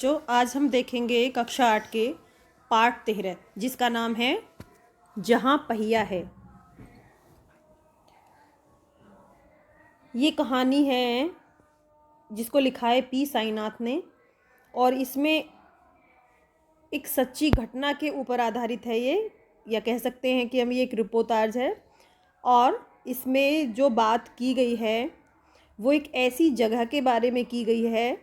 बच्चों, आज हम देखेंगे कक्षा 8 के पाठ 13 जिसका नाम है जहाँ पहिया है। ये कहानी है जिसको लिखा है पी साईनाथ ने और इसमें एक सच्ची घटना के ऊपर आधारित है ये, या कह सकते हैं कि हम ये एक रिपोर्टाज है। और इसमें जो बात की गई है वो एक ऐसी जगह के बारे में की गई है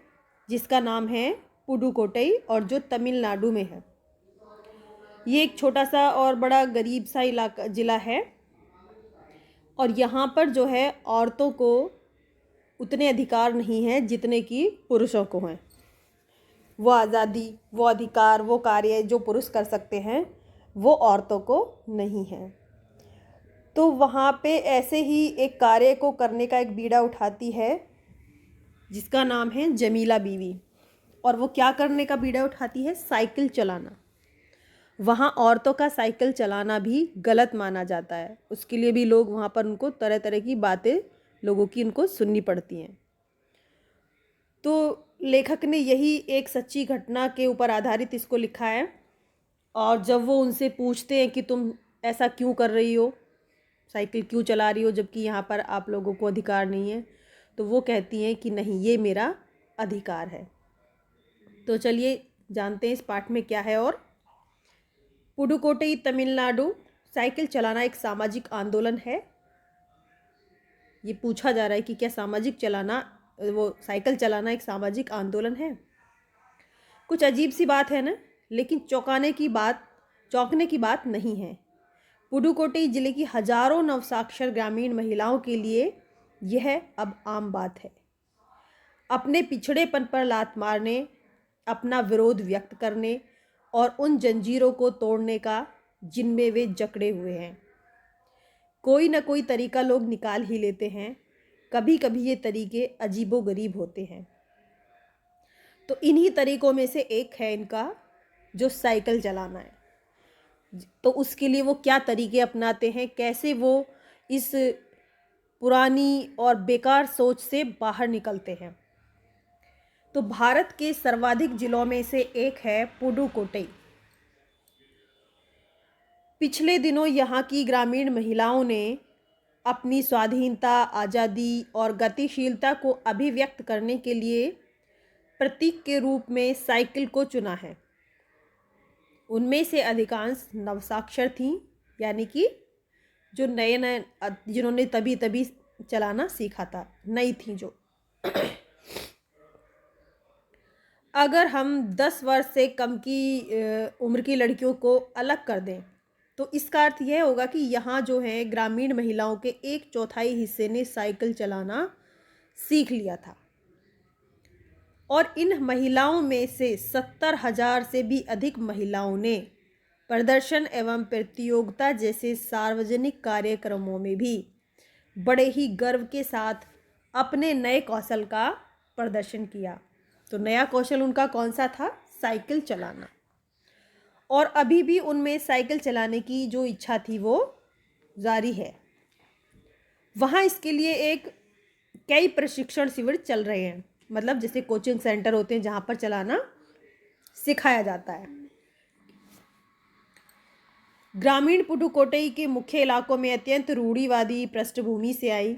जिसका नाम है पुडुकोट्टई और जो तमिलनाडु में है। ये एक छोटा सा और बड़ा गरीब सा इलाका ज़िला है और यहाँ पर जो है औरतों को उतने अधिकार नहीं हैं जितने कि पुरुषों को हैं। वो आज़ादी, वो अधिकार, वो कार्य जो पुरुष कर सकते हैं वो औरतों को नहीं है। तो वहाँ पे ऐसे ही एक कार्य को करने का एक बीड़ा उठाती है जिसका नाम है जमीला बीवी। और वो क्या करने का बीड़ा उठाती है? साइकिल चलाना। वहाँ औरतों का साइकिल चलाना भी गलत माना जाता है। उसके लिए भी लोग वहाँ पर उनको तरह तरह की बातें लोगों की उनको सुननी पड़ती हैं। तो लेखक ने यही एक सच्ची घटना के ऊपर आधारित इसको लिखा है। और जब वो उनसे पूछते हैं कि तुम ऐसा क्यों कर रही हो, साइकिल क्यों चला रही हो जबकि यहाँ पर आप लोगों को अधिकार नहीं है, तो वो कहती हैं कि नहीं, ये मेरा अधिकार है। तो चलिए जानते हैं इस पाठ में क्या है। और पुडुकोट्टई तमिलनाडु, साइकिल चलाना एक सामाजिक आंदोलन है। ये पूछा जा रहा है कि क्या साइकिल चलाना एक सामाजिक आंदोलन है। कुछ अजीब सी बात है ना, लेकिन चौंकने की बात नहीं है। पुडुकोट्टई जिले की हजारों नवसाक्षर ग्रामीण महिलाओं के लिए यह अब आम बात है। अपने पिछड़ेपन पर लात मारने, अपना विरोध व्यक्त करने और उन जंजीरों को तोड़ने का जिनमें वे जकड़े हुए हैं। कोई ना कोई तरीका लोग निकाल ही लेते हैं। कभी कभी ये तरीके अजीबोगरीब होते हैं। तो इन्हीं तरीकों में से एक है इनका जो साइकिल चलाना है। तो उसके लिए वो क्या तरीके अपनाते हैं, कैसे वो इस पुरानी और बेकार सोच से बाहर निकलते हैं। तो भारत के सर्वाधिक जिलों में से एक है पुडुकोट्टई। पिछले दिनों यहाँ की ग्रामीण महिलाओं ने अपनी स्वाधीनता, आज़ादी और गतिशीलता को अभिव्यक्त करने के लिए प्रतीक के रूप में साइकिल को चुना है। उनमें से अधिकांश नवसाक्षर थीं, यानी कि जो नए जिन्होंने तभी चलाना सीखा था, नई थी जो। अगर हम 10 वर्ष से कम की उम्र की लड़कियों को अलग कर दें तो इसका अर्थ यह होगा कि यहाँ जो है ग्रामीण महिलाओं के 1/4 हिस्से ने साइकिल चलाना सीख लिया था। और इन महिलाओं में से 70,000 से भी अधिक महिलाओं ने प्रदर्शन एवं प्रतियोगिता जैसे सार्वजनिक कार्यक्रमों में भी बड़े ही गर्व के साथ अपने नए कौशल का प्रदर्शन किया। तो नया कौशल उनका कौन सा था? साइकिल चलाना। और अभी भी उनमें साइकिल चलाने की जो इच्छा थी वो जारी है। वहाँ इसके लिए कई प्रशिक्षण शिविर चल रहे हैं, मतलब जैसे कोचिंग सेंटर होते हैं जहाँ पर चलाना सिखाया जाता है। ग्रामीण पुडुकोट्टई के मुख्य इलाकों में अत्यंत रूढ़िवादी पृष्ठभूमि से आई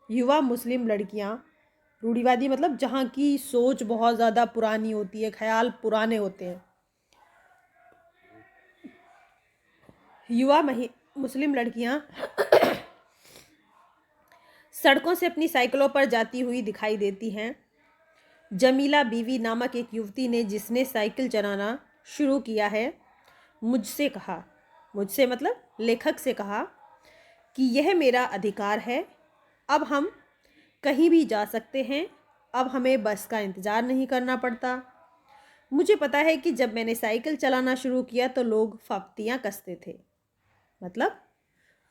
युवा मुस्लिम लड़कियाँ, रूढ़िवादी मतलब जहाँ की सोच बहुत ज़्यादा पुरानी होती है, ख्याल पुराने होते हैं, युवा मुस्लिम लड़कियाँ सड़कों से अपनी साइकिलों पर जाती हुई दिखाई देती हैं। जमीला बीवी नामक एक युवती ने, जिसने साइकिल चलाना शुरू किया है, मुझसे मतलब लेखक से कहा कि यह मेरा अधिकार है। अब हम कहीं भी जा सकते हैं। अब हमें बस का इंतज़ार नहीं करना पड़ता। मुझे पता है कि जब मैंने साइकिल चलाना शुरू किया तो लोग फप्तियाँ कसते थे, मतलब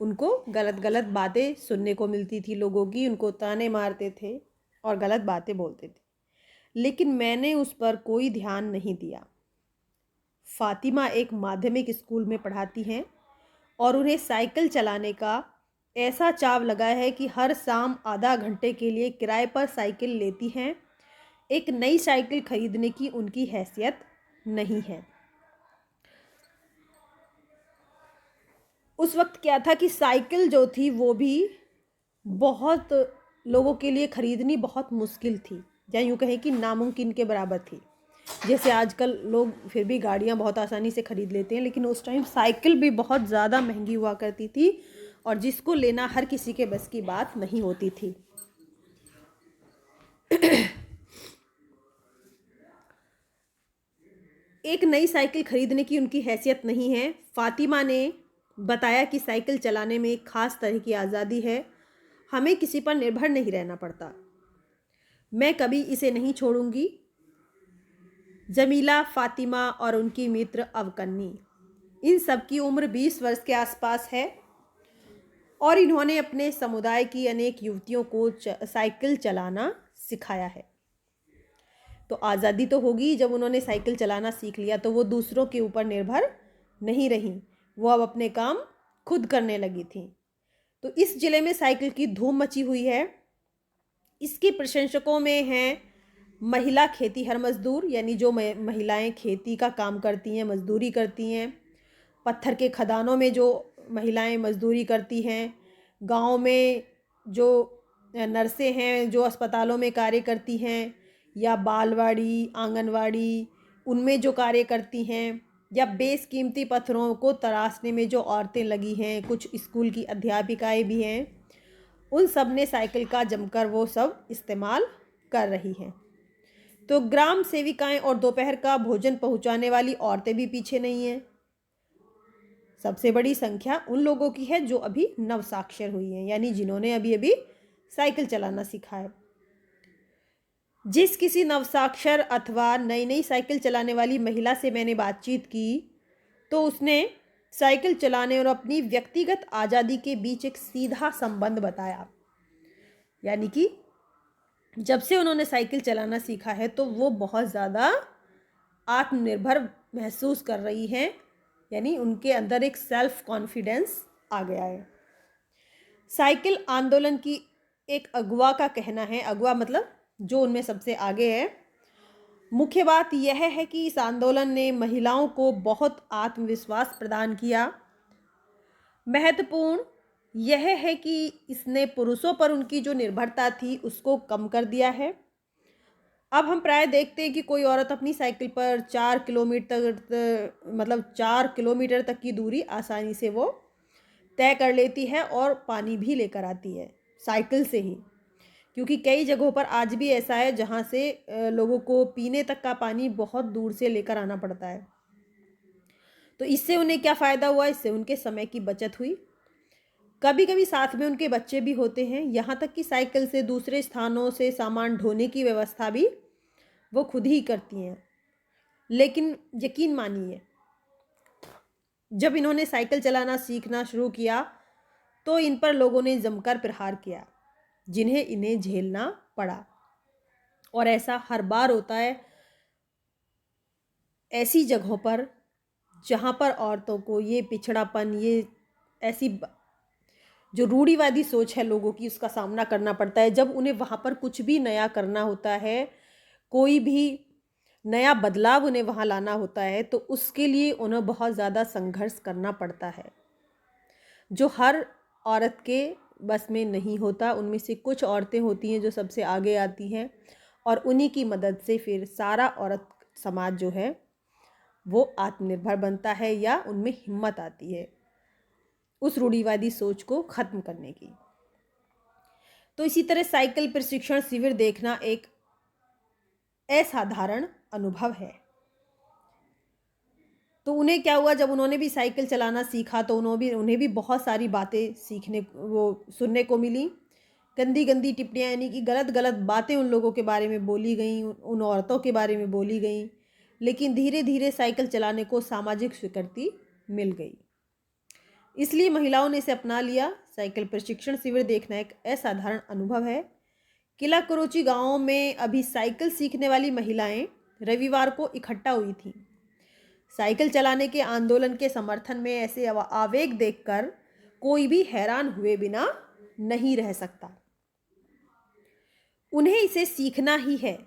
उनको गलत गलत बातें सुनने को मिलती थी लोगों की, उनको ताने मारते थे और गलत बातें बोलते थे, लेकिन मैंने उस पर कोई ध्यान नहीं दिया। फातिमा एक माध्यमिक स्कूल में पढ़ाती हैं और उन्हें साइकिल चलाने का ऐसा चाव लगा है कि हर शाम आधा घंटे के लिए किराए पर साइकिल लेती हैं। एक नई साइकिल खरीदने की उनकी हैसियत नहीं है। उस वक्त क्या था कि साइकिल जो थी वो भी बहुत लोगों के लिए खरीदनी बहुत मुश्किल थी, या यूँ कहें कि नामुमकिन के बराबर थी। जैसे आजकल लोग फिर भी गाड़ियाँ बहुत आसानी से ख़रीद लेते हैं, लेकिन उस टाइम साइकिल भी बहुत ज़्यादा महंगी हुआ करती थी और जिसको लेना हर किसी के बस की बात नहीं होती थी। एक नई साइकिल खरीदने की उनकी हैसियत नहीं है। फातिमा ने बताया कि साइकिल चलाने में एक ख़ास तरह की आज़ादी है, हमें किसी पर निर्भर नहीं रहना पड़ता। मैं कभी इसे नहीं छोड़ूंगी। जमीला, फातिमा और उनकी मित्र अवकन्नी, इन सब की उम्र 20 वर्ष के आसपास है और इन्होंने अपने समुदाय की अनेक युवतियों को साइकिल चलाना सिखाया है। तो आज़ादी तो होगी, जब उन्होंने साइकिल चलाना सीख लिया तो वो दूसरों के ऊपर निर्भर नहीं रहीं, वो अब अपने काम खुद करने लगी थी। तो इस ज़िले में साइकिल की धूम मची हुई है। इसके प्रशंसकों में हैं महिला खेतीहर मजदूर, यानी जो महिलाएं खेती का काम करती हैं, मजदूरी करती हैं, पत्थर के खदानों में जो महिलाएं मजदूरी करती हैं, गांव में जो नर्सें हैं जो अस्पतालों में कार्य करती हैं, या बालवाड़ी, आंगनवाड़ी, उनमें जो कार्य करती हैं, या बेशकीमती पत्थरों को तराशने में जो औरतें लगी हैं, कुछ स्कूल की अध्यापिकाएं भी हैं, उन सब ने साइकिल का जमकर वो सब इस्तेमाल कर रही हैं। तो ग्राम सेविकाएं और दोपहर का भोजन पहुंचाने वाली औरतें भी पीछे नहीं हैं। सबसे बड़ी संख्या उन लोगों की है जो अभी नवसाक्षर हुई हैं, यानी जिन्होंने अभी अभी साइकिल चलाना सीखा है। जिस किसी नवसाक्षर अथवा नई नई साइकिल चलाने वाली महिला से मैंने बातचीत की तो उसने साइकिल चलाने और अपनी व्यक्तिगत आज़ादी के बीच एक सीधा संबंध बताया। यानी कि जब से उन्होंने साइकिल चलाना सीखा है तो वो बहुत ज़्यादा आत्मनिर्भर महसूस कर रही हैं, यानी उनके अंदर एक सेल्फ कॉन्फिडेंस आ गया है। साइकिल आंदोलन की एक अगुवा का कहना है, अगुवा मतलब जो उनमें सबसे आगे है, मुख्य बात यह है कि इस आंदोलन ने महिलाओं को बहुत आत्मविश्वास प्रदान किया। महत्वपूर्ण यह है कि इसने पुरुषों पर उनकी जो निर्भरता थी उसको कम कर दिया है। अब हम प्राय देखते हैं कि कोई औरत अपनी साइकिल पर 4 किलोमीटर तक की दूरी आसानी से वो तय कर लेती है और पानी भी लेकर आती है साइकिल से ही, क्योंकि कई जगहों पर आज भी ऐसा है जहाँ से लोगों को पीने तक का पानी बहुत दूर से लेकर आना पड़ता है। तो इससे उन्हें क्या फ़ायदा हुआ? इससे उनके समय की बचत हुई। कभी कभी साथ में उनके बच्चे भी होते हैं, यहाँ तक कि साइकिल से दूसरे स्थानों से सामान ढोने की व्यवस्था भी वो खुद ही करती हैं। लेकिन यकीन मानिए, जब इन्होंने साइकिल चलाना सीखना शुरू किया तो इन पर लोगों ने जमकर प्रहार किया, जिन्हें इन्हें झेलना पड़ा। और ऐसा हर बार होता है ऐसी जगहों पर जहाँ पर औरतों को ये पिछड़ापन, ये ऐसी जो रूढ़िवादी सोच है लोगों की, उसका सामना करना पड़ता है। जब उन्हें वहाँ पर कुछ भी नया करना होता है, कोई भी नया बदलाव उन्हें वहाँ लाना होता है, तो उसके लिए उन्हें बहुत ज़्यादा संघर्ष करना पड़ता है, जो हर औरत के बस में नहीं होता। उनमें से कुछ औरतें होती हैं जो सबसे आगे आती हैं और उन्हीं की मदद से फिर सारा औरत समाज जो है वो आत्मनिर्भर बनता है, या उनमें हिम्मत आती है उस रूढ़िवादी सोच को ख़त्म करने की। तो इसी तरह साइकिल प्रशिक्षण शिविर देखना एक असाधारण अनुभव है। तो उन्हें क्या हुआ, जब उन्होंने भी साइकिल चलाना सीखा तो उन्हें भी बहुत सारी बातें सुनने को मिली। गंदी गंदी टिप्पणियाँ, यानी कि गलत गलत बातें उन लोगों के बारे में बोली गई, उन औरतों के बारे में बोली गई। लेकिन धीरे धीरे साइकिल चलाने को सामाजिक स्वीकृति मिल गई, इसलिए महिलाओं ने इसे अपना लिया। साइकिल प्रशिक्षण शिविर देखना एक असाधारण अनुभव है। किला कुरुचि गाँव में अभी साइकिल सीखने वाली महिलाएं रविवार को इकट्ठा हुई थीं। साइकिल चलाने के आंदोलन के समर्थन में ऐसे आवेग देखकर कोई भी हैरान हुए बिना नहीं रह सकता। उन्हें इसे सीखना ही है,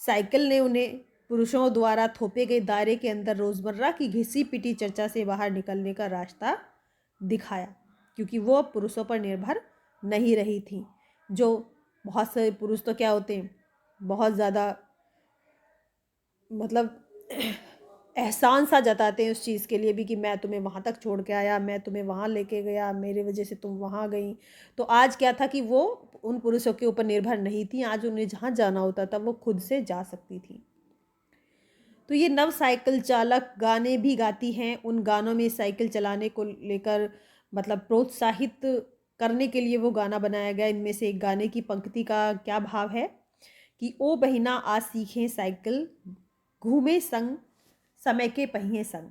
साइकिल ने उन्हें पुरुषों द्वारा थोपे गए दायरे के अंदर रोज़मर्रा की घिसी पिटी चर्चा से बाहर निकलने का रास्ता दिखाया, क्योंकि वो पुरुषों पर निर्भर नहीं रही थी। जो बहुत से पुरुष तो क्या होते हैं, बहुत ज़्यादा मतलब एहसान सा जताते हैं उस चीज़ के लिए भी कि मैं तुम्हें वहाँ तक छोड़ के आया, मैं तुम्हें वहाँ लेके गया, मेरे वजह से तुम वहाँ गई। तो आज क्या था कि वो उन पुरुषों के ऊपर निर्भर नहीं थी, आज उन्हें जहाँ जाना होता था वो खुद से जा सकती थी। तो ये नव साइकिल चालक गाने भी गाती हैं। उन गानों में साइकिल चलाने को लेकर मतलब प्रोत्साहित करने के लिए वो गाना बनाया गया। इनमें से एक गाने की पंक्ति का क्या भाव है कि ओ बहिना आज सीखें साइकिल, घूमे संग समय के पहिए संग।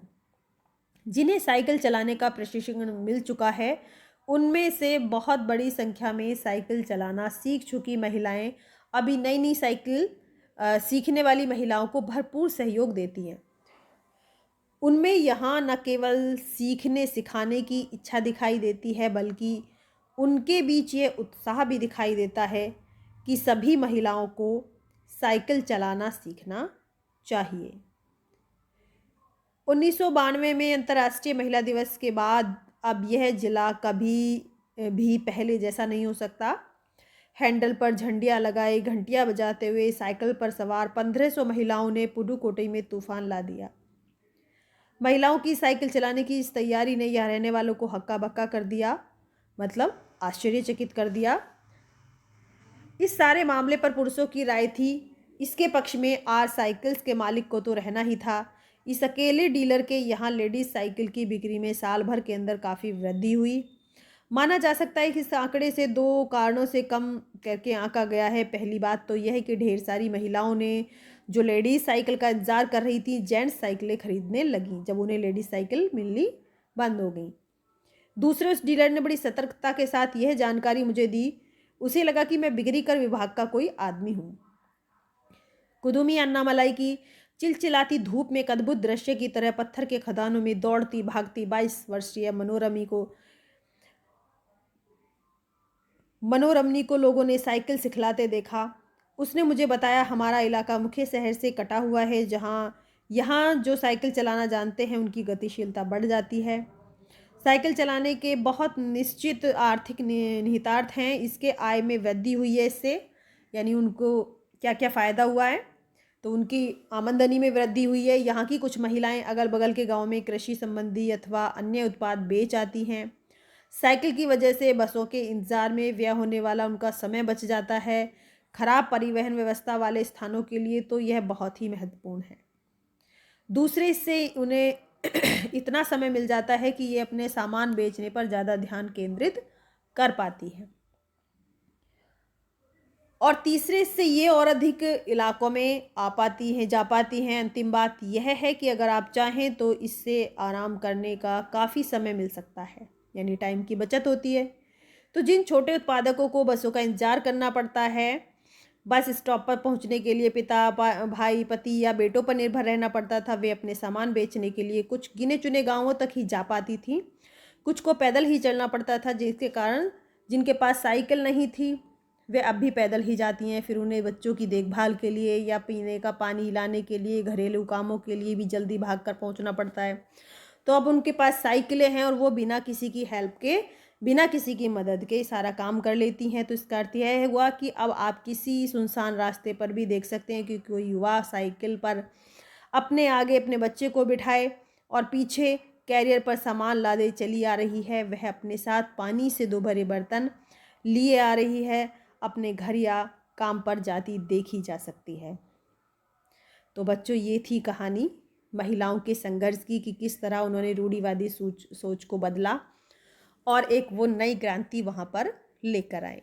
जिन्हें साइकिल चलाने का प्रशिक्षण मिल चुका है, उनमें से बहुत बड़ी संख्या में साइकिल चलाना सीख चुकी महिलाएं अभी नई नई साइकिल सीखने वाली महिलाओं को भरपूर सहयोग देती हैं। उनमें यहाँ न केवल सीखने सिखाने की इच्छा दिखाई देती है, बल्कि उनके बीच ये उत्साह भी दिखाई देता है कि सभी महिलाओं को साइकिल चलाना सीखना चाहिए। 1992 में अंतर्राष्ट्रीय महिला दिवस के बाद अब यह जिला कभी भी पहले जैसा नहीं हो सकता। हैंडल पर झंडियाँ लगाए, घंटियाँ बजाते हुए साइकिल पर सवार 1500 महिलाओं ने पुडुकोट्टई में तूफान ला दिया। महिलाओं की साइकिल चलाने की इस तैयारी ने यहाँ रहने वालों को हक्का बक्का कर दिया, मतलब आश्चर्यचकित कर दिया। इस सारे मामले पर पुरुषों की राय थी। इसके पक्ष में आर साइकिल्स के मालिक को तो रहना ही था। इस अकेले डीलर के यहाँ लेडीज साइकिल की बिक्री में साल भर के अंदर काफ़ी वृद्धि हुई। माना जा सकता है कि इस आंकड़े से दो कारणों से कम करके आंका गया है। पहली बात तो यह है कि ढेर सारी महिलाओं ने जो लेडीज़ साइकिल का इंतज़ार कर रही थी, जेंट्स साइकिलें खरीदने लगी जब उन्हें लेडीज़ साइकिल मिलनी बंद हो गई। दूसरे, उस डीलर ने बड़ी सतर्कता के साथ यह जानकारी मुझे दी। उसे लगा कि मैं बिक्री कर विभाग का कोई आदमी हूँ। कुदुमी अन्नामलाई की चिलचिलाती धूप में एक अद्भुत दृश्य की तरह पत्थर के खदानों में दौड़ती भागती 22 वर्षीय मनोरमनी को लोगों ने साइकिल सिखलाते देखा। उसने मुझे बताया, हमारा इलाका मुख्य शहर से कटा हुआ है, जहाँ यहाँ जो साइकिल चलाना जानते हैं उनकी गतिशीलता बढ़ जाती है। साइकिल चलाने के बहुत निश्चित आर्थिक निहितार्थ हैं। इसके आय में वृद्धि हुई है इससे, यानी उनको क्या क्या फ़ायदा हुआ है, तो उनकी आमदनी में वृद्धि हुई है। यहाँ की कुछ महिलाएं अगल बगल के गांव में कृषि संबंधी अथवा अन्य उत्पाद बेच आती हैं। साइकिल की वजह से बसों के इंतज़ार में व्यय होने वाला उनका समय बच जाता है। खराब परिवहन व्यवस्था वाले स्थानों के लिए तो यह बहुत ही महत्वपूर्ण है। दूसरे, इससे उन्हें इतना समय मिल जाता है कि ये अपने सामान बेचने पर ज़्यादा ध्यान केंद्रित कर पाती है। और तीसरे, इससे ये और अधिक इलाकों में आ पाती हैं, जा पाती हैं। अंतिम बात यह है कि अगर आप चाहें तो इससे आराम करने का काफ़ी समय मिल सकता है, यानी टाइम की बचत होती है। तो जिन छोटे उत्पादकों को बसों का इंतजार करना पड़ता है, बस स्टॉप पर पहुंचने के लिए पिता, भाई, पति या बेटों पर निर्भर रहना पड़ता था, वे अपने सामान बेचने के लिए कुछ गिने चुने गाँवों तक ही जा पाती थी। कुछ को पैदल ही चलना पड़ता था, जिसके कारण जिनके पास साइकिल नहीं थी वे अब भी पैदल ही जाती हैं। फिर उन्हें बच्चों की देखभाल के लिए या पीने का पानी लाने के लिए, घरेलू कामों के लिए भी जल्दी भागकर पहुंचना पड़ता है। तो अब उनके पास साइकिलें हैं और वो बिना किसी की हेल्प के, बिना किसी की मदद के सारा काम कर लेती हैं। तो इसका अर्थ यह हुआ कि अब आप किसी सुनसान रास्ते पर भी देख सकते हैं कि कोई युवा साइकिल पर अपने आगे अपने बच्चे को बिठाए और पीछे कैरियर पर सामान लादे चली आ रही है। वह अपने साथ पानी से 2 भरे बर्तन लिए आ रही है, अपने घर या काम पर जाती देखी जा सकती है। तो बच्चों, ये थी कहानी महिलाओं के संघर्ष की कि किस तरह उन्होंने रूढ़िवादी सोच को बदला और एक वो नई क्रांति वहाँ पर लेकर आए।